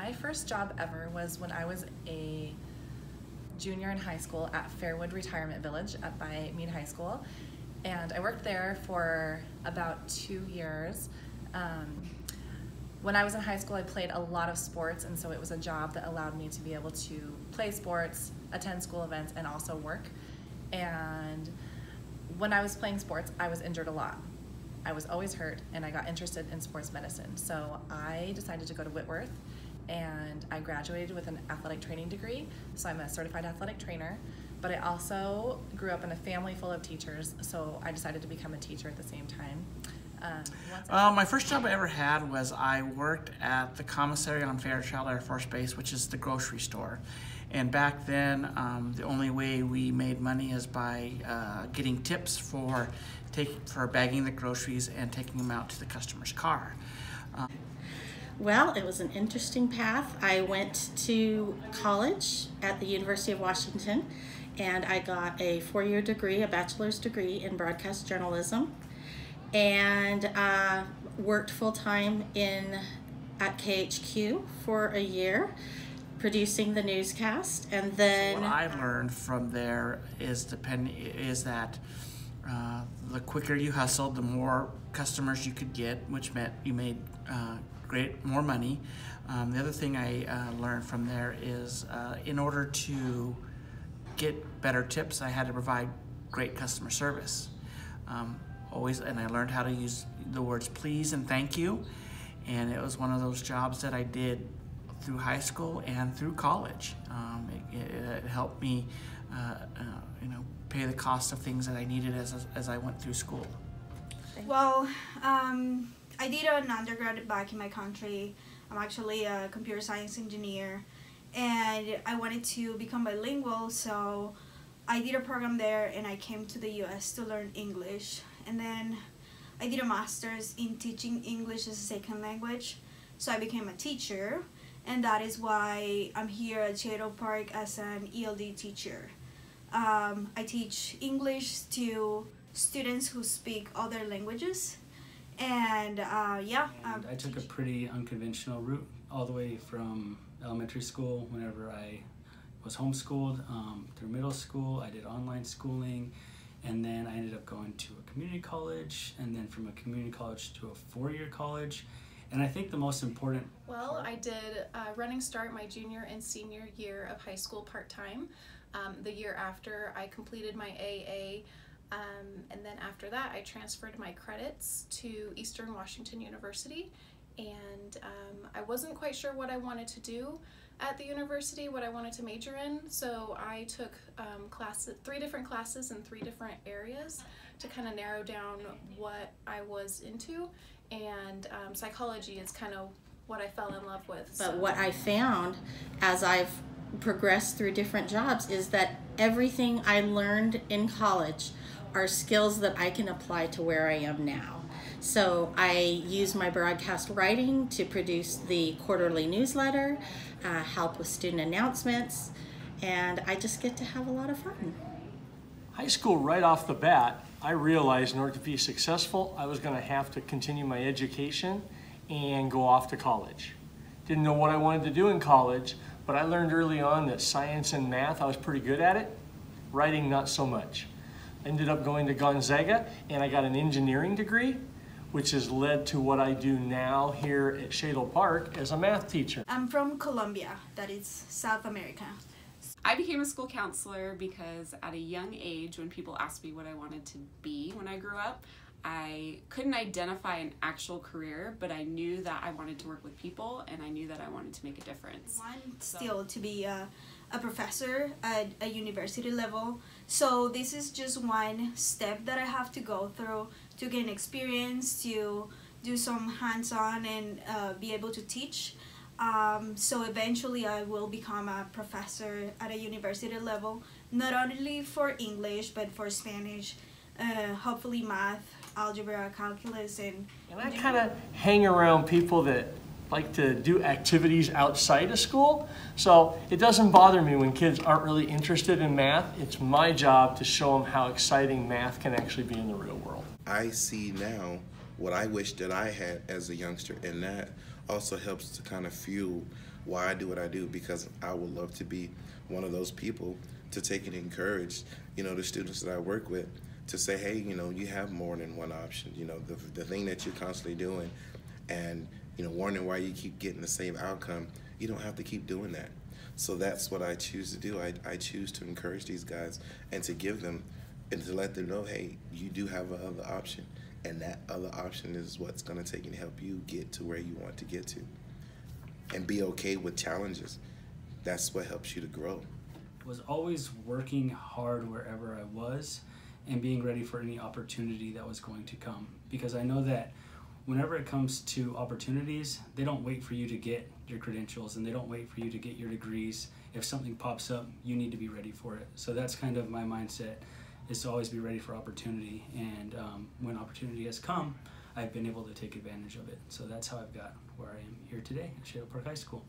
My first job ever was when I was a junior in high school at Fairwood Retirement Village up by Meade High School. And I worked there for about 2 years. When I was in high school, I played a lot of sports, and so it was a job that allowed me to be able to play sports, attend school events, and also work. And when I was playing sports, I was injured a lot. I was always hurt, and I got interested in sports medicine. So I decided to go to Whitworth, and I graduated with an athletic training degree. So I'm a certified athletic trainer, but I also grew up in a family full of teachers, so I decided to become a teacher at the same time. My first job I ever had was I worked at the commissary on Fairchild Air Force Base, which is the grocery store. And back then, the only way we made money is by getting tips for bagging the groceries and taking them out to the customer's car. Well, it was an interesting path. I went to college at the University of Washington, and I got a 4-year degree, a bachelor's degree in broadcast journalism, and worked full-time at KHQ for a year, producing the newscast. And then so what I learned from there is that the quicker you hustled, the more customers you could get, which meant you made more money. The other thing I learned from there is in order to get better tips, I had to provide great customer service. And I learned how to use the words please and thank you, and it was one of those jobs that I did through high school and through college. It helped me pay the cost of things that I needed as I went through school. Well, I did an undergrad back in my country. I'm actually a computer science engineer, and I wanted to become bilingual, so I did a program there, and I came to the US to learn English. And then I did a master's in teaching English as a second language, so I became a teacher, and that is why I'm here at Shadle Park as an ELD teacher. I teach English to students who speak other languages, and I took a pretty unconventional route all the way from elementary school. Whenever I was homeschooled, through middle school, I did online schooling, and then I ended up going to a community college, and then from a community college to a 4-year college. And I think the most important I did Running Start my junior and senior year of high school part-time. The year after, I completed my AA, and then after that I transferred my credits to Eastern Washington University, and I wasn't quite sure what I wanted to do at the university, what I wanted to major in, so I took 3 different classes in 3 different areas to kind of narrow down what I was into, and psychology is kind of what I fell in love with. But what I found as I've progressed through different jobs is that everything I learned in college are skills that I can apply to where I am now. So I use my broadcast writing to produce the quarterly newsletter, help with student announcements, and I just get to have a lot of fun. High school, right off the bat, I realized in order to be successful, I was going to have to continue my education and go off to college. Didn't know what I wanted to do in college, but I learned early on that science and math, I was pretty good at it. Writing, not so much. Ended up going to Gonzaga, and I got an engineering degree, which has led to what I do now here at Shadle Park as a math teacher. I'm from Colombia, that is South America. I became a school counselor because at a young age, when people asked me what I wanted to be when I grew up, I couldn't identify an actual career, but I knew that I wanted to work with people, and I knew that I wanted to make a difference. I want still to be a professor at a university level, so this is just one step that I have to go through to gain experience, to do some hands-on and be able to teach. So eventually I will become a professor at a university level, not only for English but for Spanish, hopefully math, algebra, calculus, and I kind of hang around people that like to do activities outside of school, so it doesn't bother me when kids aren't really interested in math. It's my job to show them how exciting math can actually be in the real world. I see now what I wish that I had as a youngster, and that also helps to kind of fuel why I do what I do, because I would love to be one of those people to take and encourage, the students that I work with to say, hey, you have more than one option. The thing that you're constantly doing and, wondering why you keep getting the same outcome, you don't have to keep doing that. So that's what I choose to do. I choose to encourage these guys and to give them and to let them know, hey, you do have another option. And that other option is what's going to take and help you get to where you want to get to. And be okay with challenges. That's what helps you to grow. Was always working hard wherever I was and being ready for any opportunity that was going to come. Because I know that whenever it comes to opportunities, they don't wait for you to get your credentials and they don't wait for you to get your degrees. If something pops up, you need to be ready for it. So that's kind of my mindset, is to always be ready for opportunity. And when opportunity has come, I've been able to take advantage of it. So that's how I've got where I am here today at Shadle Park High School.